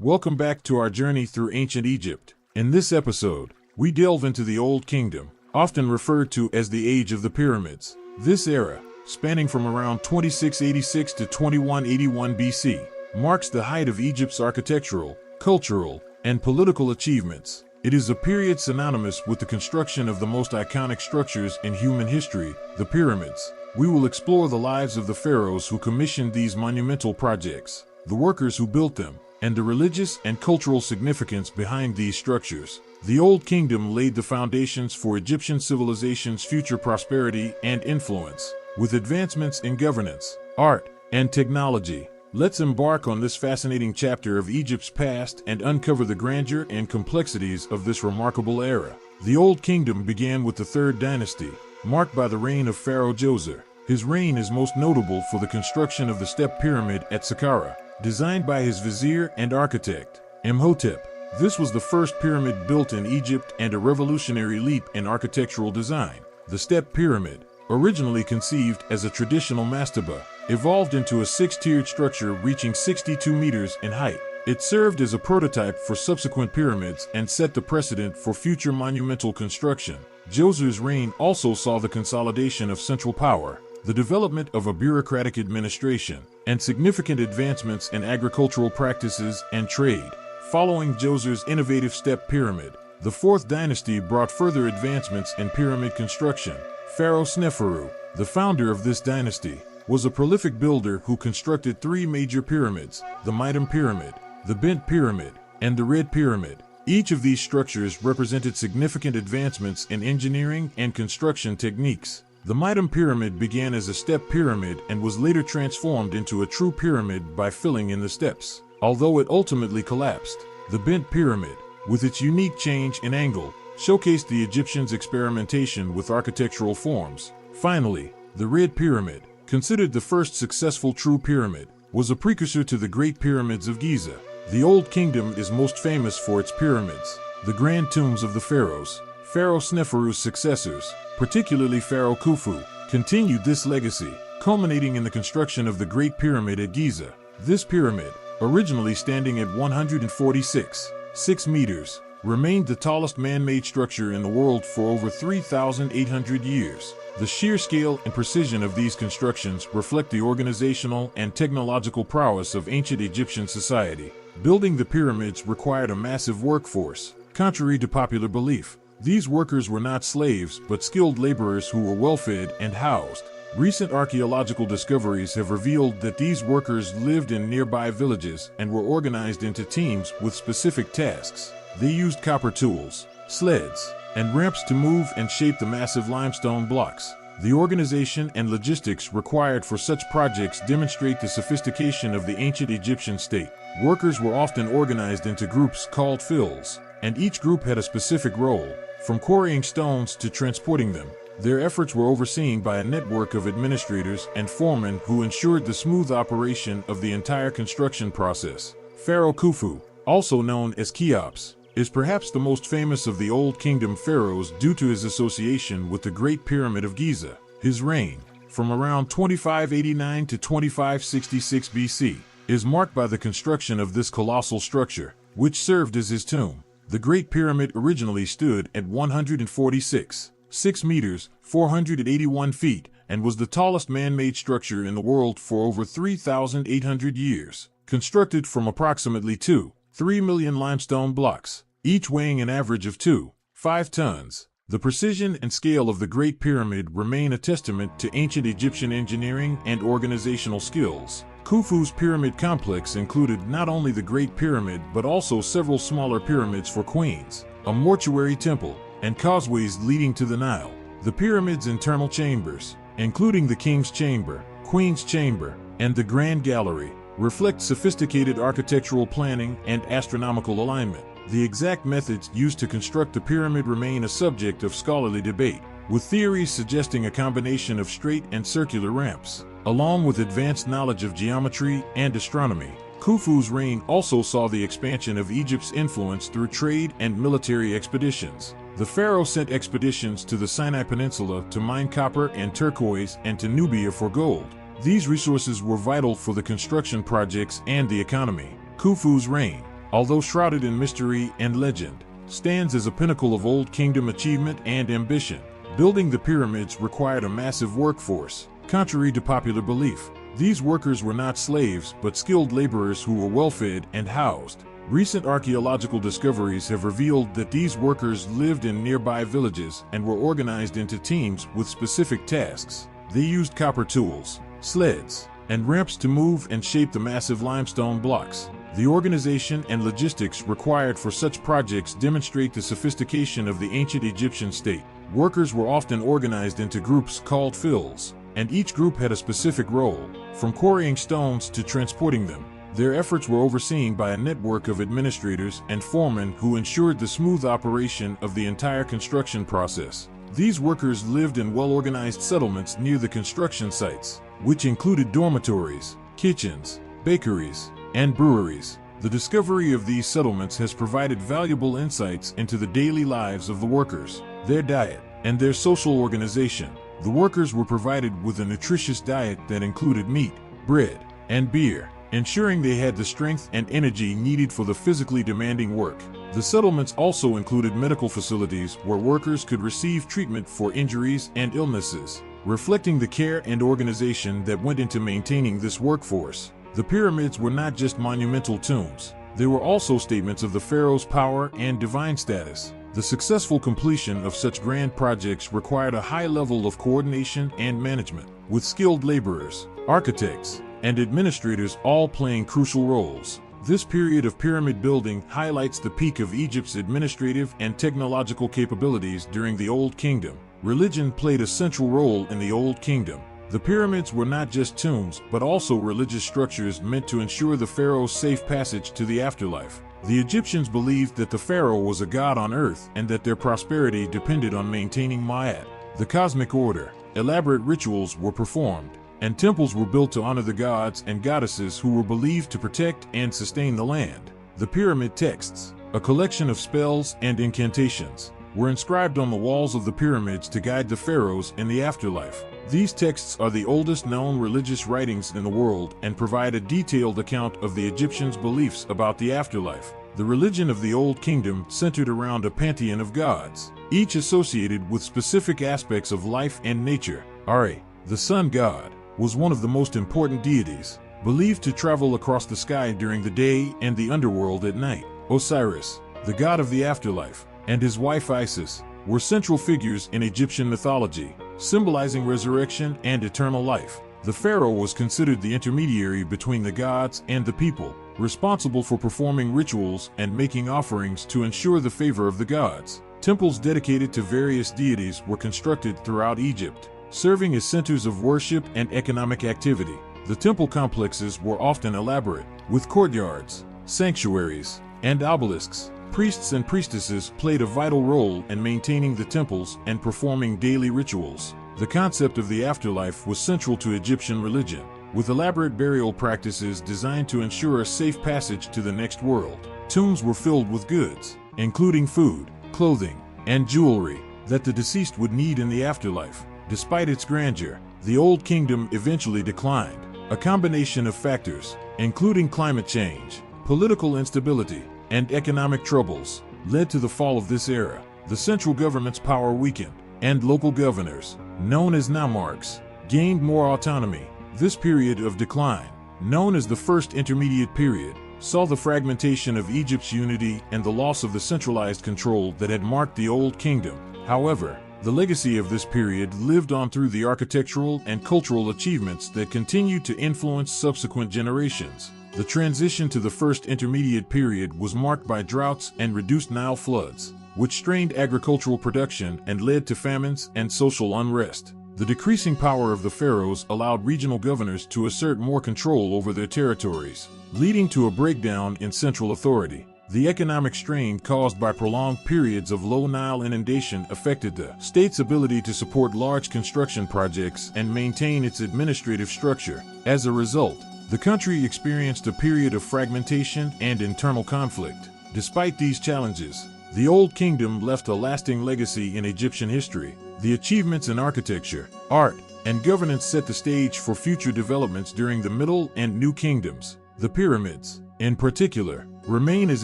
Welcome back to our journey through ancient Egypt. In this episode, we delve into the Old Kingdom, often referred to as the Age of the Pyramids. This era, spanning from around 2686 to 2181 BC, marks the height of Egypt's architectural, cultural, and political achievements. It is a period synonymous with the construction of the most iconic structures in human history, the pyramids. We will explore the lives of the pharaohs who commissioned these monumental projects, the workers who built them, and the religious and cultural significance behind these structures. The Old Kingdom laid the foundations for Egyptian civilization's future prosperity and influence. With advancements in governance, art, and technology, let's embark on this fascinating chapter of Egypt's past and uncover the grandeur and complexities of this remarkable era. The Old Kingdom began with the Third Dynasty, marked by the reign of Pharaoh Djoser. His reign is most notable for the construction of the Step Pyramid at Saqqara, designed by his vizier and architect, Imhotep. This was the first pyramid built in Egypt and a revolutionary leap in architectural design. The Step Pyramid, originally conceived as a traditional mastaba, evolved into a six-tiered structure reaching 62 meters in height. It served as a prototype for subsequent pyramids and set the precedent for future monumental construction. Djoser's reign also saw the consolidation of central power, the development of a bureaucratic administration, and significant advancements in agricultural practices and trade. Following Djoser's innovative Step Pyramid, the Fourth Dynasty brought further advancements in pyramid construction. Pharaoh Sneferu, the founder of this dynasty, was a prolific builder who constructed three major pyramids: the Mitam Pyramid, the Bent Pyramid, and the Red Pyramid. Each of these structures represented significant advancements in engineering and construction techniques. The Mitam Pyramid began as a step pyramid and was later transformed into a true pyramid by filling in the steps. Although it ultimately collapsed, the Bent Pyramid, with its unique change in angle, showcased the Egyptians' experimentation with architectural forms. Finally, the Red Pyramid, considered the first successful true pyramid, was a precursor to the Great Pyramids of Giza. The Old Kingdom is most famous for its pyramids, the grand tombs of the pharaohs. Pharaoh Sneferu's successors, particularly Pharaoh Khufu, continued this legacy, culminating in the construction of the Great Pyramid at Giza. This pyramid, originally standing at 146.6 meters, remained the tallest man-made structure in the world for over 3,800 years. The sheer scale and precision of these constructions reflect the organizational and technological prowess of ancient Egyptian society. Building the pyramids required a massive workforce. Contrary to popular belief, these workers were not slaves but skilled laborers who were well-fed and housed. Recent archaeological discoveries have revealed that these workers lived in nearby villages and were organized into teams with specific tasks. They used copper tools, sleds, and ramps to move and shape the massive limestone blocks. The organization and logistics required for such projects demonstrate the sophistication of the ancient Egyptian state. Workers were often organized into groups called phils, and each group had a specific role, from quarrying stones to transporting them. Their efforts were overseen by a network of administrators and foremen who ensured the smooth operation of the entire construction process. Pharaoh Khufu, also known as Cheops, is perhaps the most famous of the Old Kingdom pharaohs due to his association with the Great Pyramid of Giza. His reign, from around 2589 to 2566 BC, is marked by the construction of this colossal structure, which served as his tomb. The Great Pyramid originally stood at 146.6 meters, 481 feet, and was the tallest man-made structure in the world for over 3,800 years. Constructed from approximately 2.3 million limestone blocks, each weighing an average of 2.5 tons. The precision and scale of the Great Pyramid remain a testament to ancient Egyptian engineering and organizational skills. Khufu's pyramid complex included not only the Great Pyramid but also several smaller pyramids for queens, a mortuary temple, and causeways leading to the Nile. The pyramid's internal chambers, including the King's Chamber, Queen's Chamber, and the Grand Gallery, reflect sophisticated architectural planning and astronomical alignment. The exact methods used to construct the pyramid remain a subject of scholarly debate, with theories suggesting a combination of straight and circular ramps, along with advanced knowledge of geometry and astronomy. Khufu's reign also saw the expansion of Egypt's influence through trade and military expeditions. The pharaoh sent expeditions to the Sinai Peninsula to mine copper and turquoise and to Nubia for gold. These resources were vital for the construction projects and the economy. Khufu's reign, although shrouded in mystery and legend, stands as a pinnacle of Old Kingdom achievement and ambition. Building the pyramids required a massive workforce. Contrary to popular belief, these workers were not slaves but skilled laborers who were well-fed and housed. Recent archaeological discoveries have revealed that these workers lived in nearby villages and were organized into teams with specific tasks. They used copper tools, sleds, and ramps to move and shape the massive limestone blocks. The organization and logistics required for such projects demonstrate the sophistication of the ancient Egyptian state. Workers were often organized into groups called Pharaohs, and each group had a specific role, from quarrying stones to transporting them. Their efforts were overseen by a network of administrators and foremen who ensured the smooth operation of the entire construction process. These workers lived in well-organized settlements near the construction sites, which included dormitories, kitchens, bakeries, and breweries. The discovery of these settlements has provided valuable insights into the daily lives of the workers, their diet, and their social organization. The workers were provided with a nutritious diet that included meat, bread, and beer, ensuring they had the strength and energy needed for the physically demanding work. The settlements also included medical facilities where workers could receive treatment for injuries and illnesses, reflecting the care and organization that went into maintaining this workforce. The pyramids were not just monumental tombs, they were also statements of the pharaoh's power and divine status. The successful completion of such grand projects required a high level of coordination and management, with skilled laborers, architects, and administrators all playing crucial roles. This period of pyramid building highlights the peak of Egypt's administrative and technological capabilities during the Old Kingdom. Religion played a central role in the Old Kingdom. The pyramids were not just tombs, but also religious structures meant to ensure the pharaoh's safe passage to the afterlife. The Egyptians believed that the pharaoh was a god on earth and that their prosperity depended on maintaining Ma'at, the cosmic order. Elaborate rituals were performed, and temples were built to honor the gods and goddesses who were believed to protect and sustain the land. The pyramid texts, a collection of spells and incantations, were inscribed on the walls of the pyramids to guide the pharaohs in the afterlife. These texts are the oldest known religious writings in the world and provide a detailed account of the Egyptians' beliefs about the afterlife. The religion of the Old Kingdom centered around a pantheon of gods, each associated with specific aspects of life and nature. Ra, the sun god, was one of the most important deities, believed to travel across the sky during the day and the underworld at night. Osiris, the god of the afterlife, and his wife Isis were central figures in Egyptian mythology, symbolizing resurrection and eternal life. The pharaoh was considered the intermediary between the gods and the people, responsible for performing rituals and making offerings to ensure the favor of the gods. Temples dedicated to various deities were constructed throughout Egypt, serving as centers of worship and economic activity. The temple complexes were often elaborate, with courtyards, sanctuaries, and obelisks. Priests and priestesses played a vital role in maintaining the temples and performing daily rituals. The concept of the afterlife was central to Egyptian religion, with elaborate burial practices designed to ensure a safe passage to the next world. Tombs were filled with goods, including food, clothing, and jewelry, that the deceased would need in the afterlife. Despite its grandeur, the Old Kingdom eventually declined. A combination of factors, including climate change, political instability, and economic troubles, led to the fall of this era. The central government's power weakened, and local governors, known as nomarchs, gained more autonomy. This period of decline, known as the First Intermediate Period, saw the fragmentation of Egypt's unity and the loss of the centralized control that had marked the Old Kingdom. However, the legacy of this period lived on through the architectural and cultural achievements that continued to influence subsequent generations. The transition to the First Intermediate Period was marked by droughts and reduced Nile floods, which strained agricultural production and led to famines and social unrest. The decreasing power of the pharaohs allowed regional governors to assert more control over their territories, leading to a breakdown in central authority. The economic strain caused by prolonged periods of low Nile inundation affected the state's ability to support large construction projects and maintain its administrative structure. As a result, the country experienced a period of fragmentation and internal conflict. Despite these challenges, the Old Kingdom left a lasting legacy in Egyptian history. The achievements in architecture, art, and governance set the stage for future developments during the Middle and New Kingdoms. The pyramids, in particular, remain as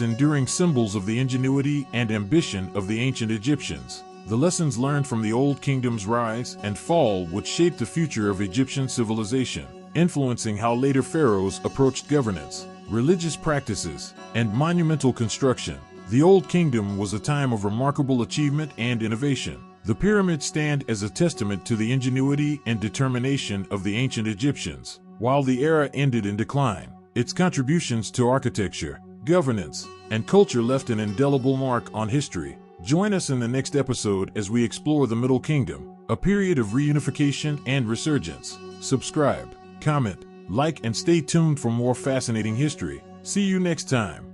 enduring symbols of the ingenuity and ambition of the ancient Egyptians. The lessons learned from the Old Kingdom's rise and fall would shape the future of Egyptian civilization, influencing how later pharaohs approached governance, religious practices, and monumental construction. The Old Kingdom was a time of remarkable achievement and innovation. The pyramids stand as a testament to the ingenuity and determination of the ancient Egyptians. While the era ended in decline, its contributions to architecture, governance, and culture left an indelible mark on history. Join us in the next episode as we explore the Middle Kingdom, a period of reunification and resurgence. Subscribe, comment, like, and stay tuned for more fascinating history. See you next time.